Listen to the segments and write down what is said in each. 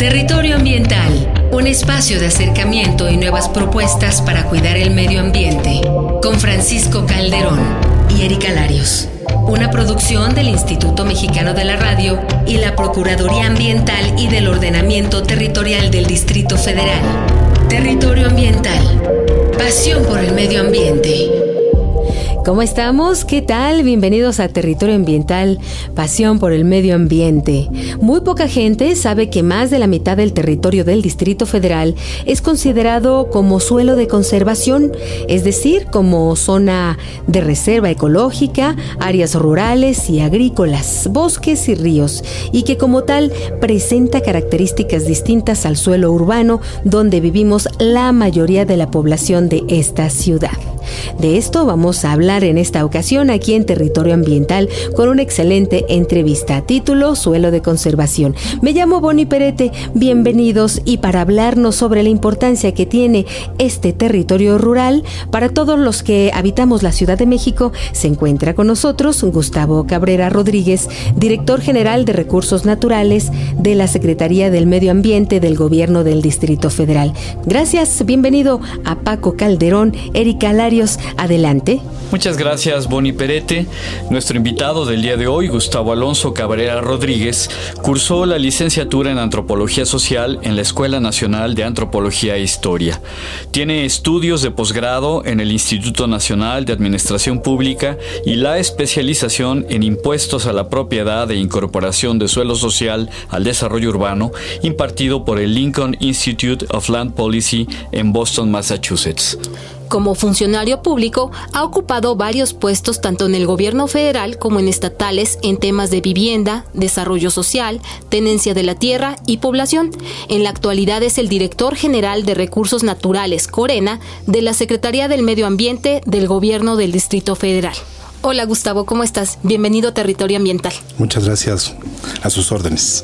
Territorio Ambiental, un espacio de acercamiento y nuevas propuestas para cuidar el medio ambiente, con Francisco Calderón y Erika Larios. Una producción del Instituto Mexicano de la Radio y la Procuraduría Ambiental y del Ordenamiento Territorial del Distrito Federal. Territorio Ambiental, pasión por el medio ambiente. ¿Cómo estamos? ¿Qué tal? Bienvenidos a Territorio Ambiental, pasión por el medio ambiente. Muy poca gente sabe que más de la mitad del territorio del Distrito Federal es considerado como suelo de conservación, es decir, como zona de reserva ecológica, áreas rurales y agrícolas, bosques y ríos, y que como tal presenta características distintas al suelo urbano donde vivimos la mayoría de la población de esta ciudad. De esto vamos a hablar en esta ocasión aquí en Territorio Ambiental con una excelente entrevista. Título: Suelo de Conservación. Me llamo Bonnie Perete, bienvenidos, y para hablarnos sobre la importancia que tiene este territorio rural para todos los que habitamos la Ciudad de México, se encuentra con nosotros Gustavo Cabrera Rodríguez, director general de Recursos Naturales de la Secretaría del Medio Ambiente del Gobierno del Distrito Federal. Gracias, bienvenido a Paco Calderón, Erika Larios. Adelante. Muchas gracias, Bonnie Perete. Nuestro invitado del día de hoy, Gustavo Alonso Cabrera Rodríguez, cursó la licenciatura en Antropología Social en la Escuela Nacional de Antropología e Historia. Tiene estudios de posgrado en el Instituto Nacional de Administración Pública y la especialización en Impuestos a la Propiedad e Incorporación de Suelo Social al Desarrollo Urbano, impartido por el Lincoln Institute of Land Policy en Boston, Massachusetts. Como funcionario público, ha ocupado varios puestos tanto en el gobierno federal como en estatales en temas de vivienda, desarrollo social, tenencia de la tierra y población. En la actualidad es el director general de Recursos Naturales, Corena, de la Secretaría del Medio Ambiente del Gobierno del Distrito Federal. Hola Gustavo, ¿cómo estás? Bienvenido a Territorio Ambiental. Muchas gracias, a sus órdenes.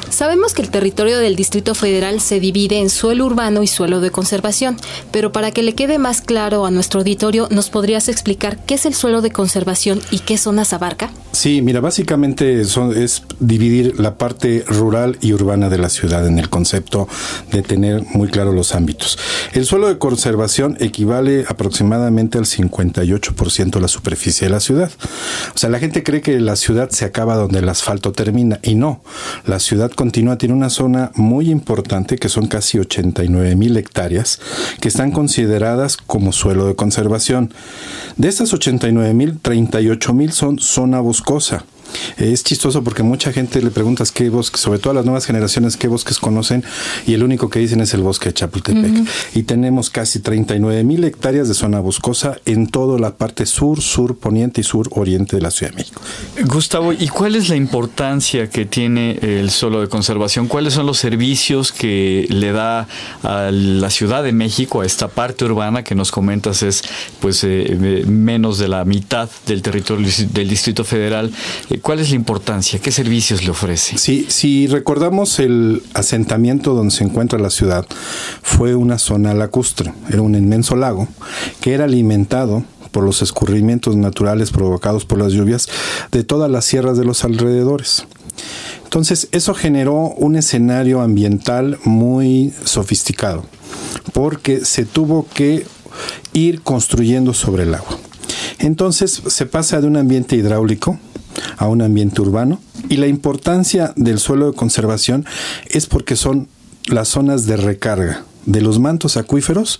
Sabemos que el territorio del Distrito Federal se divide en suelo urbano y suelo de conservación, pero para que le quede más claro a nuestro auditorio, ¿nos podrías explicar qué es el suelo de conservación y qué zonas abarca? Sí, mira, básicamente es dividir la parte rural y urbana de la ciudad en el concepto de tener muy claros los ámbitos. El suelo de conservación equivale aproximadamente al 58% de la superficie de la ciudad. O sea, la gente cree que la ciudad se acaba donde el asfalto termina, y no. La ciudad continúa, tiene una zona muy importante que son casi 89,000 hectáreas que están consideradas como suelo de conservación. De estas 89,000, 38,000 son zona boscosa. Es chistoso porque mucha gente le preguntas qué bosques, sobre todo a las nuevas generaciones, qué bosques conocen, y el único que dicen es el bosque de Chapultepec. Uh-huh. Y tenemos casi 39,000 hectáreas de zona boscosa en toda la parte sur, sur poniente y sur oriente de la Ciudad de México. Gustavo, ¿y cuál es la importancia que tiene el suelo de conservación? ¿Cuáles son los servicios que le da a la Ciudad de México, a esta parte urbana que nos comentas es menos de la mitad del territorio del Distrito Federal? ¿Cuál es la importancia? ¿Qué servicios le ofrece? Sí, si recordamos, el asentamiento donde se encuentra la ciudad fue una zona lacustre, era un inmenso lago que era alimentado por los escurrimientos naturales provocados por las lluvias de todas las sierras de los alrededores. Entonces, eso generó un escenario ambiental muy sofisticado, porque se tuvo que ir construyendo sobre el agua. Entonces, se pasa de un ambiente hidráulico a un ambiente urbano, y la importancia del suelo de conservación es porque son las zonas de recarga de los mantos acuíferos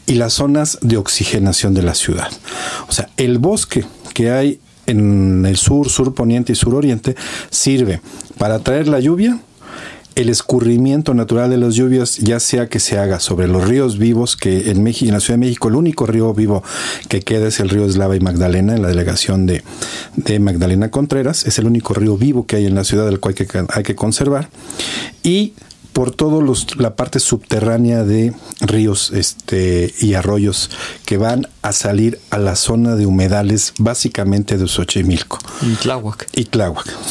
y las zonas de oxigenación de la ciudad. O sea, el bosque que hay en el sur, sur poniente y sur oriente sirve para atraer la lluvia, el escurrimiento natural de las lluvias, ya sea que se haga sobre los ríos vivos, que en México, en la Ciudad de México, el único río vivo que queda es el río Eslava y Magdalena, en la delegación de Magdalena Contreras. Es el único río vivo que hay en la ciudad, del cual hay que conservar. Y por todo la parte subterránea de ríos y arroyos que van a salir a la zona de humedales, básicamente de Xochimilco. Y Tláhuac.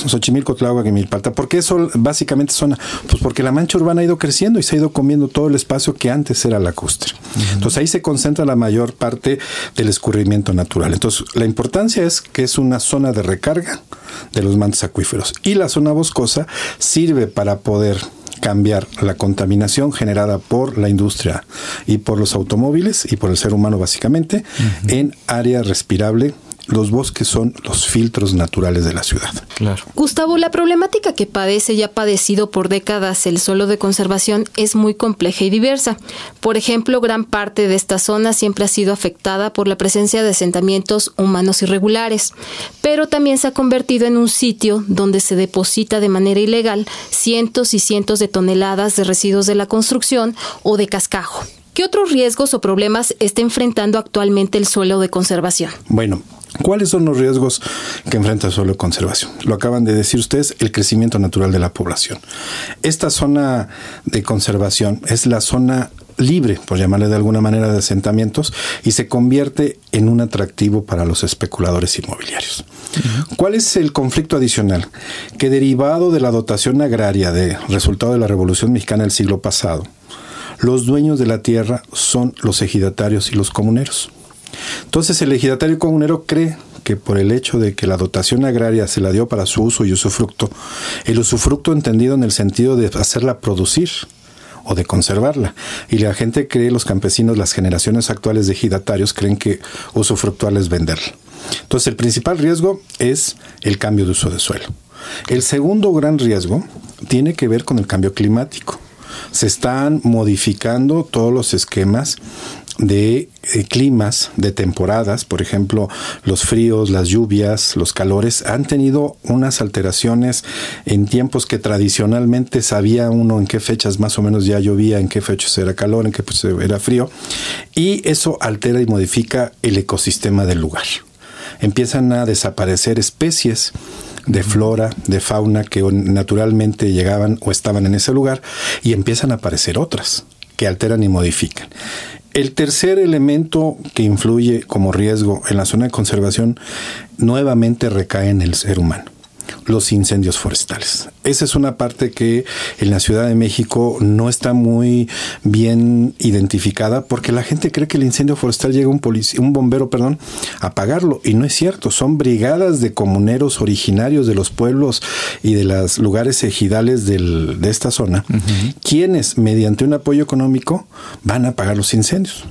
Xochimilco, Tláhuac y Milpalta. ¿Por qué eso básicamente zona? Pues porque la mancha urbana ha ido creciendo y se ha ido comiendo todo el espacio que antes era lacustre. Uh-huh. Entonces ahí se concentra la mayor parte del escurrimiento natural. Entonces la importancia es que es una zona de recarga de los mantos acuíferos. Y la zona boscosa sirve para poder cambiar la contaminación generada por la industria y por los automóviles y por el ser humano básicamente en área respirable. Los bosques son los filtros naturales de la ciudad. Claro. Gustavo, la problemática que padece y ha padecido por décadas el suelo de conservación es muy compleja y diversa. Por ejemplo, gran parte de esta zona siempre ha sido afectada por la presencia de asentamientos humanos irregulares, pero también se ha convertido en un sitio donde se deposita de manera ilegal cientos y cientos de toneladas de residuos de la construcción o de cascajo. ¿Qué otros riesgos o problemas está enfrentando actualmente el suelo de conservación? Bueno, ¿cuáles son los riesgos que enfrenta el suelo de conservación? Lo acaban de decir ustedes, el crecimiento natural de la población. Esta zona de conservación es la zona libre, por llamarle de alguna manera, de asentamientos y se convierte en un atractivo para los especuladores inmobiliarios. ¿Cuál es el conflicto adicional? Que derivado de la dotación agraria de resultado de la Revolución Mexicana del siglo pasado, los dueños de la tierra son los ejidatarios y los comuneros. Entonces el ejidatario comunero cree que por el hecho de que la dotación agraria se la dio para su uso y usufructo, el usufructo entendido en el sentido de hacerla producir o de conservarla. Y la gente cree, los campesinos, las generaciones actuales de ejidatarios creen que usufructuarla es venderla. Entonces el principal riesgo es el cambio de uso de suelo. El segundo gran riesgo tiene que ver con el cambio climático. Se están modificando todos los esquemas de climas, de temporadas. Por ejemplo, los fríos, las lluvias, los calores han tenido unas alteraciones en tiempos que tradicionalmente sabía uno en qué fechas más o menos ya llovía, en qué fechas era calor, en qué fechas era frío, y eso altera y modifica el ecosistema del lugar. Empiezan a desaparecer especies de flora, de fauna que naturalmente llegaban o estaban en ese lugar, y empiezan a aparecer otras que alteran y modifican. El tercer elemento que influye como riesgo en la zona de conservación nuevamente recae en el ser humano: los incendios forestales. Esa es una parte que en la Ciudad de México no está muy bien identificada, porque la gente cree que el incendio forestal llega un bombero, a apagarlo, y no es cierto. Son brigadas de comuneros originarios de los pueblos y de los lugares ejidales de esta zona, quienes mediante un apoyo económico van a apagar los incendios.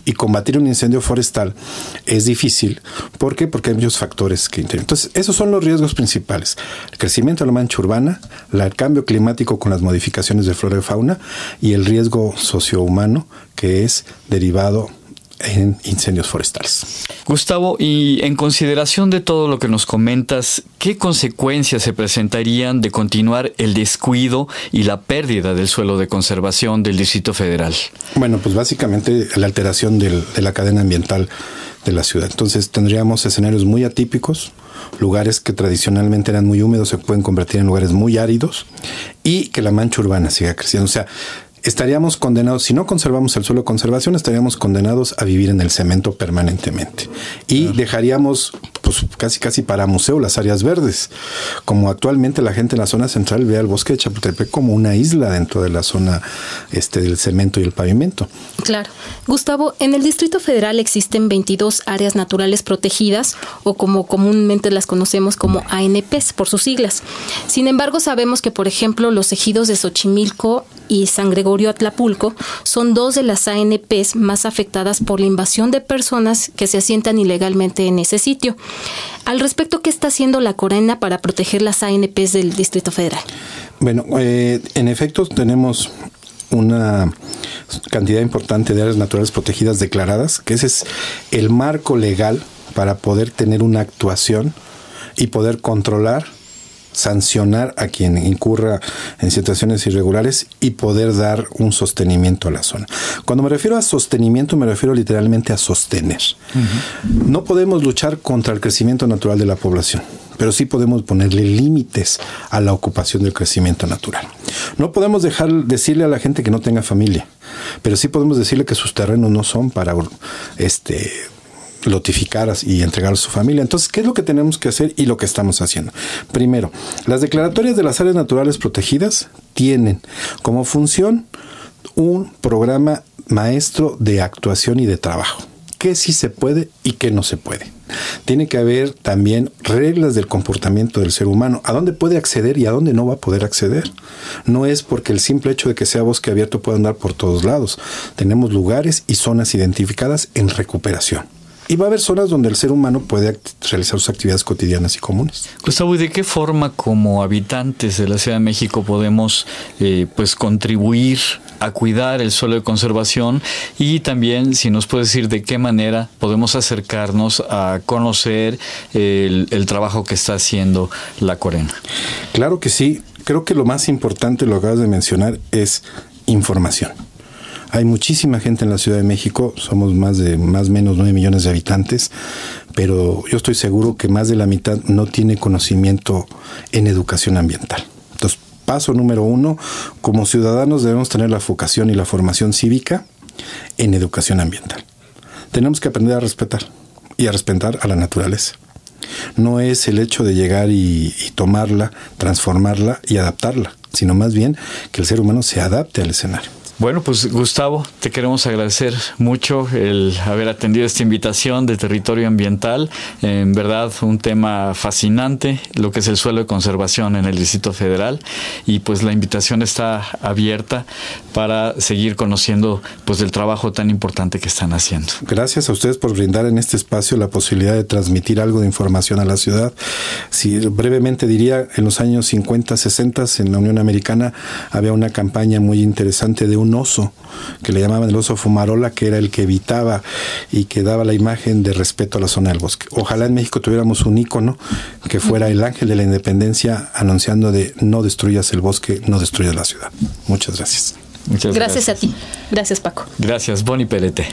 Y combatir un incendio forestal es difícil. ¿Por qué? Porque hay muchos factores que intervienen. Entonces, esos son los riesgos principales: el crecimiento de la mancha urbana, el cambio climático con las modificaciones de flora y fauna, y el riesgo sociohumano que es derivado en incendios forestales. Gustavo, y en consideración de todo lo que nos comentas, ¿qué consecuencias se presentarían de continuar el descuido y la pérdida del suelo de conservación del Distrito Federal? Bueno, pues básicamente la alteración de la cadena ambiental de la ciudad. Entonces tendríamos escenarios muy atípicos, lugares que tradicionalmente eran muy húmedos se pueden convertir en lugares muy áridos, y que la mancha urbana siga creciendo. O sea, estaríamos condenados, si no conservamos el suelo de conservación, estaríamos condenados a vivir en el cemento permanentemente. Y dejaríamos, pues casi para museo, las áreas verdes. Como actualmente la gente en la zona central ve al bosque de Chapultepec como una isla dentro de la zona del cemento y el pavimento. Claro. Gustavo, en el Distrito Federal existen 22 áreas naturales protegidas, o como comúnmente las conocemos como ANPs por sus siglas. Sin embargo, sabemos que, por ejemplo, los ejidos de Xochimilco y San Gregorio Atlapulco son dos de las ANPs más afectadas por la invasión de personas que se asientan ilegalmente en ese sitio. Al respecto, ¿qué está haciendo la Corena para proteger las ANPs del Distrito Federal? Bueno, en efecto tenemos una cantidad importante de áreas naturales protegidas declaradas, que ese es el marco legal para poder tener una actuación y poder controlar, sancionar a quien incurra en situaciones irregulares y poder dar un sostenimiento a la zona. Cuando me refiero a sostenimiento, me refiero literalmente a sostener. No podemos luchar contra el crecimiento natural de la población, pero sí podemos ponerle límites a la ocupación del crecimiento natural. No podemos decirle a la gente que no tenga familia, pero sí podemos decirle que sus terrenos no son para lotificar y entregar a su familia. Entonces, ¿qué es lo que tenemos que hacer y lo que estamos haciendo? Primero, las declaratorias de las áreas naturales protegidas tienen como función un programa maestro de actuación y de trabajo. qué sí se puede y qué no se puede. Tiene que haber también reglas del comportamiento del ser humano, a dónde puede acceder y a dónde no va a poder acceder. No es porque el simple hecho de que sea bosque abierto pueda andar por todos lados. Tenemos lugares y zonas identificadas en recuperación. Y va a haber zonas donde el ser humano puede realizar sus actividades cotidianas y comunes. Gustavo, ¿y de qué forma como habitantes de la Ciudad de México podemos contribuir a cuidar el suelo de conservación? Y también, si nos puedes decir de qué manera podemos acercarnos a conocer el trabajo que está haciendo la Corena. Claro que sí. Creo que lo más importante, lo acabas de mencionar, es información. Hay muchísima gente en la Ciudad de México, somos más o menos 9 millones de habitantes, pero yo estoy seguro que más de la mitad no tiene conocimiento en educación ambiental. Entonces, paso número 1, como ciudadanos debemos tener la vocación y la formación cívica en educación ambiental. Tenemos que aprender a respetar y a respetar a la naturaleza. No es el hecho de llegar y tomarla, transformarla y adaptarla, sino más bien que el ser humano se adapte al escenario. Bueno, pues Gustavo, te queremos agradecer mucho el haber atendido esta invitación de Territorio Ambiental. En verdad, un tema fascinante, lo que es el suelo de conservación en el Distrito Federal. Y pues la invitación está abierta para seguir conociendo pues el trabajo tan importante que están haciendo. Gracias a ustedes por brindar en este espacio la posibilidad de transmitir algo de información a la ciudad. Si brevemente diría, en los años 50, 60, en la Unión Americana había una campaña muy interesante de un oso, que le llamaban el oso fumarola, que era el que evitaba y que daba la imagen de respeto a la zona del bosque. Ojalá en México tuviéramos un ícono que fuera el ángel de la independencia anunciando de no destruyas el bosque, no destruyas la ciudad. Muchas gracias. Muchas gracias a ti. Gracias, Paco. Gracias, Boni Perete.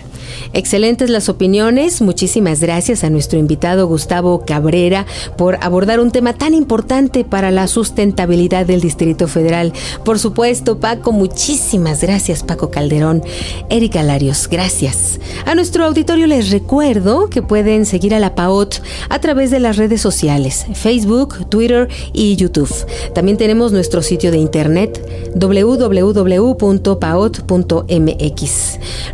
Excelentes las opiniones. Muchísimas gracias a nuestro invitado Gustavo Cabrera por abordar un tema tan importante para la sustentabilidad del Distrito Federal. Por supuesto, Paco, muchísimas gracias, Paco Calderón. Erika Larios, gracias. A nuestro auditorio les recuerdo que pueden seguir a la PAOT a través de las redes sociales, Facebook, Twitter y YouTube. También tenemos nuestro sitio de internet www.paot.mx.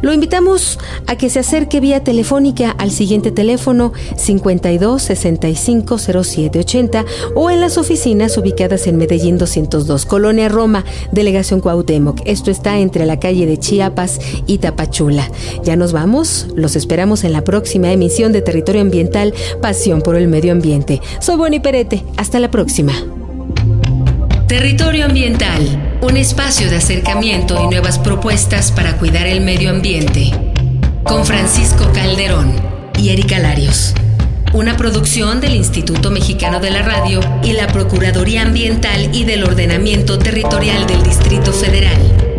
Lo invitamos a que se acerque vía telefónica al siguiente teléfono 52 65 07 80 o en las oficinas ubicadas en Medellín 202, Colonia Roma, Delegación Cuauhtémoc. Esto está entre la calle de Chiapas y Tapachula. Ya nos vamos, los esperamos en la próxima emisión de Territorio Ambiental, Pasión por el Medio Ambiente. Soy Boni Perete, hasta la próxima. Territorio Ambiental, un espacio de acercamiento y nuevas propuestas para cuidar el medio ambiente. Con Francisco Calderón y Erika Larios. Una producción del Instituto Mexicano de la Radio y la Procuraduría Ambiental y del Ordenamiento Territorial del Distrito Federal.